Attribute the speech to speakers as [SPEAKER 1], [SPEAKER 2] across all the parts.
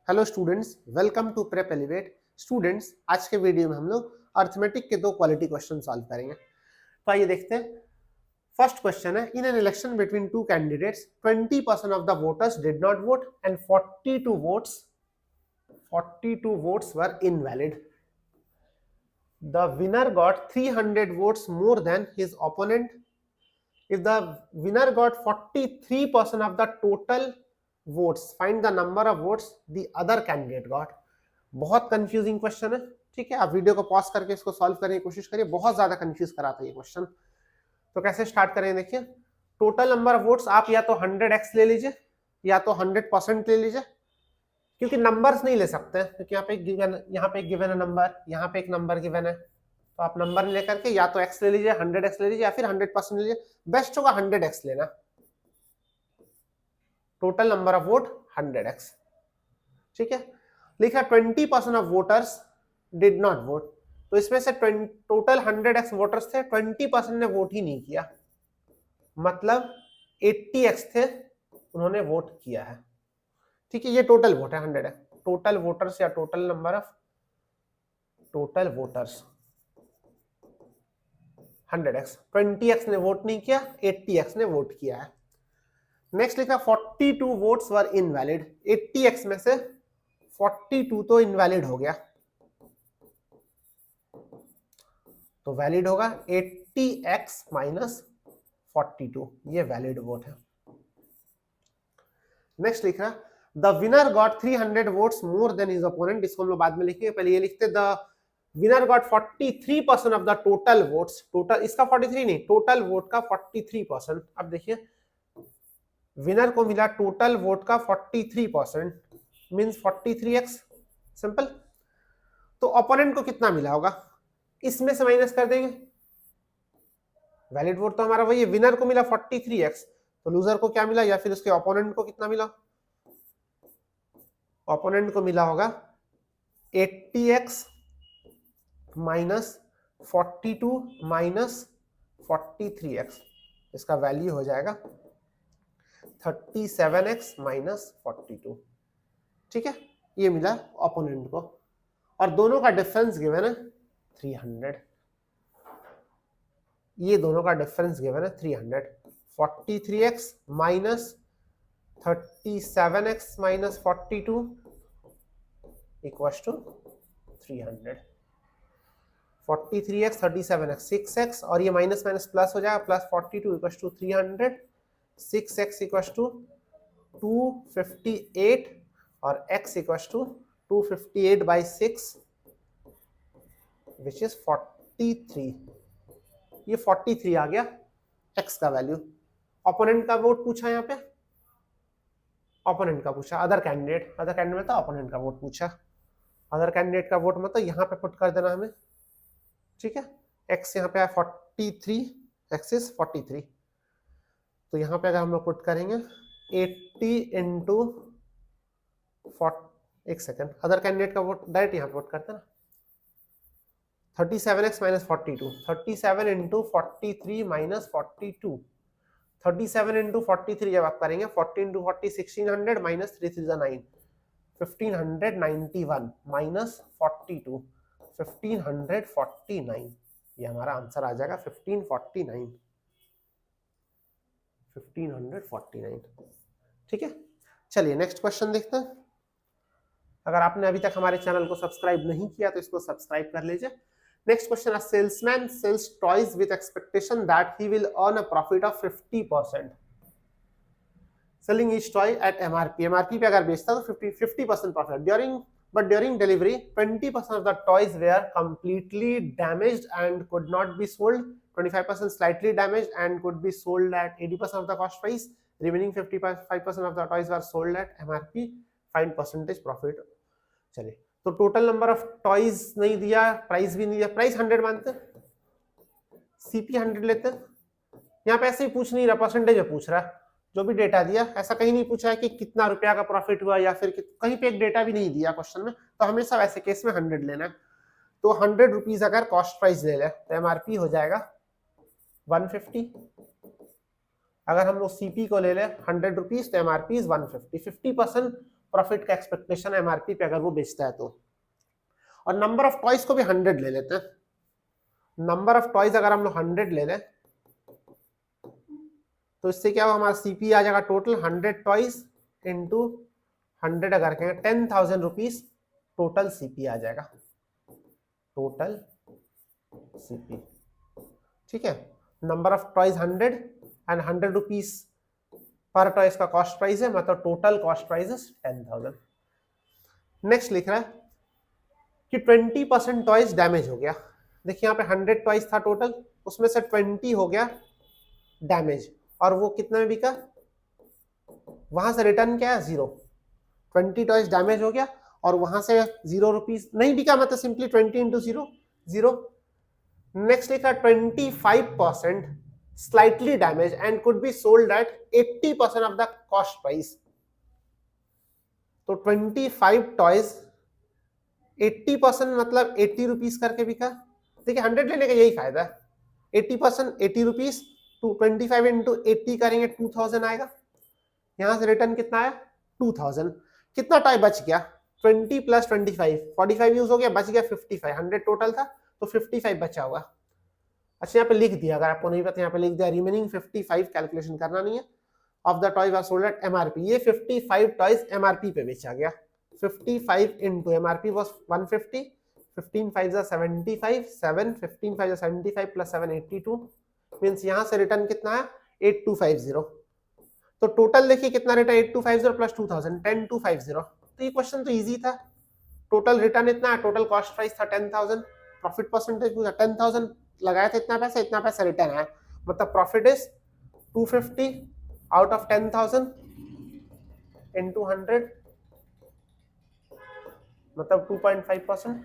[SPEAKER 1] Hello students, welcome to Prep Elevate. Students, आज के video में हम लोग अर्थमेटिक के दो क्वालिटी क्वेश्चन सॉल्व करेंगे। तो आइए देखते हैं। फर्स्ट क्वेश्चन है, in an election between two candidates 20% of the voters did not vote and 42 votes were invalid. The winner got 300 votes more than his opponent. If the winner got 43% of the total votes, find the number of votes the other candidate got. बहुत confusing question है, ठीक है। आप video को pause करके इसको solve करने की कोशिश करिए, बहुत ज्यादा कंफ्यूज कराता है ये क्वेश्चन। तो कैसे स्टार्ट करें, देखिए। टोटल नंबर ऑफ वोट्स आप या तो 100x ले लीजिए या तो 100% ले लीजिए, क्योंकि नंबर्स नहीं ले सकते हैं, क्योंकि यहाँ पे एक गिवन है नंबर, यहाँ पे एक नंबर गिवन है। तो आप नंबर लेकर के या तो x ले लीजिए, 100x ले लीजिए, या फिर 100% ले लीजिए। बेस्ट होगा 100x लेना। Total number of vote 100x, ठीक है। लिखा 20% of voters did not vote, तो इसमें से टोटल 100x वोटर्स थे, 20% ने वोट ही नहीं किया, मतलब 80x थे, उन्होंने वोट किया है, ठीक है। ये टोटल वोट है 100x। टोटल वोटर्स या total number of total voters 100x, 20x ने वोट नहीं किया, 80x ने वोट किया है। नेक्स्ट लिखा 42 वोट्स वर इनवैलिड। 80x में से 42 तो इनवैलिड हो गया, तो वैलिड होगा 80x माइनस 42, ये वैलिड वोट है। नेक्स्ट लिख रहा the winner got 300 votes more than his opponent. इसको हम लोग बाद में लिखेंगे, पहले ये लिखते the winner got 43% of the total votes. Total इसका 43 नहीं, टोटल वोट का 43%। अब देखिए, विनर को मिला टोटल वोट का 43%, मींस 43x, सिंपल। तो ओपोनेंट को कितना मिला होगा, इसमें से माइनस कर देंगे। वैलिड वोट तो हमारा वही है, विनर को मिला 43x, तो लूजर को क्या मिला, या फिर उसके ओपोनेंट को कितना मिला। ओपोनेंट को मिला होगा 80x माइनस 42 माइनस 43x, इसका वैल्यू हो जाएगा 37x माइनस 42, ठीक है। ये मिला ओपोनेंट को, और दोनों का डिफरेंस गिवन है 300। ये दोनों का डिफरेंस गिवन है 300। 43x minus 37x minus 42 equals to 300। 43x 37x 6x, और ये माइनस माइनस प्लस हो जाएगा, plus 42 equals to 300। 6x equals to 258 और x equals to 258 by 6 which is 43। ये 43 आ गया x का वैल्यू। ओपोनेंट का वोट पूछा, यहाँ पे ओपोनेंट का पूछा, अदर कैंडिडेट में था, ओपोनेंट का वोट पूछा। अदर कैंडिडेट का वोट मतलब यहाँ पे पुट कर देना हमें, ठीक है। x यहाँ पे है 43, x इज 43, तो यहाँ पे अगर हम लोग पुट करेंगे 80 इंटू 1 सेकेंड, अदर कैंडिडेट का वोट डायरेक्ट यहाँ पुट करते ना। 37x minus 42, 37 into 43 minus 42, 37 into 43 जब आप करेंगे 40 इंटू 40 1600 माइनस 3 3 9, 1591 माइनस 42 1549, ये हमारा आंसर आ जाएगा 1549, ठीक है। चलिए नेक्स्ट क्वेश्चन देखते हैं। अगर आपने अभी तक हमारे चैनल को सब्सक्राइब नहीं किया तो इसको सब्सक्राइब कर लीजिए। नेक्स्ट क्वेश्चन है, salesman sells toys with expectation that he will earn a profit of 50%, selling each toy at MRP. MRP पे अगर बेचता तो 50% profit. During delivery 20% of the toys were completely damaged and could not be sold, 25% slightly damaged and could be sold at 80% of the cost price, remaining 55% of the toys were sold at MRP, find percentage profit। चलिए, तो total number of toys नहीं दिया, price भी नहीं दिया, price 100 मानते, CP 100 लेते। यहाँ पे ऐसे ही पूछ नहीं रहा, परसेंटेज पूछ रहा है। जो भी डेटा दिया, ऐसा कहीं नहीं पूछा है कि कितना रुपया का प्रॉफिट हुआ, या फिर कहीं पे एक डेटा भी नहीं दिया क्वेश्चन में, तो हमेशा वैसे केस में 100 लेना है। तो 100 रुपीज अगर कॉस्ट प्राइस ले ले तो एमआरपी हो जाएगा 150। अगर हम लोग सीपी को ले ले 100 रुपीज तो एमआरपी इज 150। 50% प्रॉफिट का एक्सपेक्टेशन है एमआरपी पे अगर वो बेचता है तो। और नंबर ऑफ टॉयज को भी 100 ले लेते हैं। नंबर ऑफ टॉयज अगर हम लोग 100 ले लें तो इससे क्या होगा, हमारा सीपी आ जाएगा टोटल 100 टॉयज इंटू 100 अगर कहेंगे 10,000 रुपीज टोटल सीपी आ जाएगा, टोटल सीपी। ठीक है, number of toys 100 and 100 rupees per toys का कॉस्ट प्राइस है, मतलब total cost price is 10,000। Next लिख रहा है कि 20% टॉयज डैमेज हो गया। देखिए यहाँ पे 100 टॉयज था टोटल, उसमें से 20 हो गया डैमेज, और वो कितने में बिका, वहां से रिटर्न क्या है 0। 20 टॉयज डैमेज हो गया और वहां से 0 रुपीज नहीं बिका, मतलब सिंपली 20 इंटू 0 0। नेक्स्ट लिखा 25% slightly damaged and could be sold at 80% of the cost price। तो 25 टॉयज 80% मतलब 80 रुपीज करके बिका। देखिए 100 लेने का यही फायदा है, 80% 80 रुपीज, 25 इंटू 80 करेंगे 2000 आएगा। यहां से रिटर्न कितना आया 2000। कितना टॉय बच गया, 20 प्लस 25 45 यूज हो गया, बच गया 55। 100 टोटल था तो 55 बचा हुआ। अच्छा यहाँ पे लिख दिया, अगर आपको नहीं पता यहाँ पे लिख दिया रिमेनिंग 55, कैलकुलेशन करना नहीं है। Of the toys are sold at MRP, ये 55 टॉयज एमआरपी पे बेचा गया। 55 into MRP was 150, 15 5 75, 7 15 5 75 plus 7 82, means यहाँ से रिटर्न कितना है 8250। तो टोटल देखिए कितना रिटर्न 8250 प्लस 2000 10250। तो ये क्वेश्चन तो इजी था। टोटल रिटर्न इतना है, टोटल कॉस्ट प्राइस था 10,000, प्रॉफिट परसेंटेज पूछा 10,000 लगाया था, इतना पैसा रिटर्न आया, मतलब profit is 250 out of 10,000 into 100, मतलब 2.5%।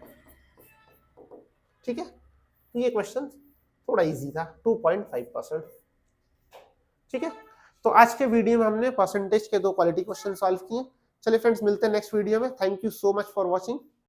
[SPEAKER 1] ठीक है, तो ये क्वेश्चन थोड़ा इजी था, 2.5%। ठीक है, तो आज के वीडियो में हमने परसेंटेज के 2 क्वालिटी क्वेश्चन सॉल्व किए। चलिए फ्रेंड्स, मिलते हैं नेक्स्ट वीडियो में। Thank you so much for watching.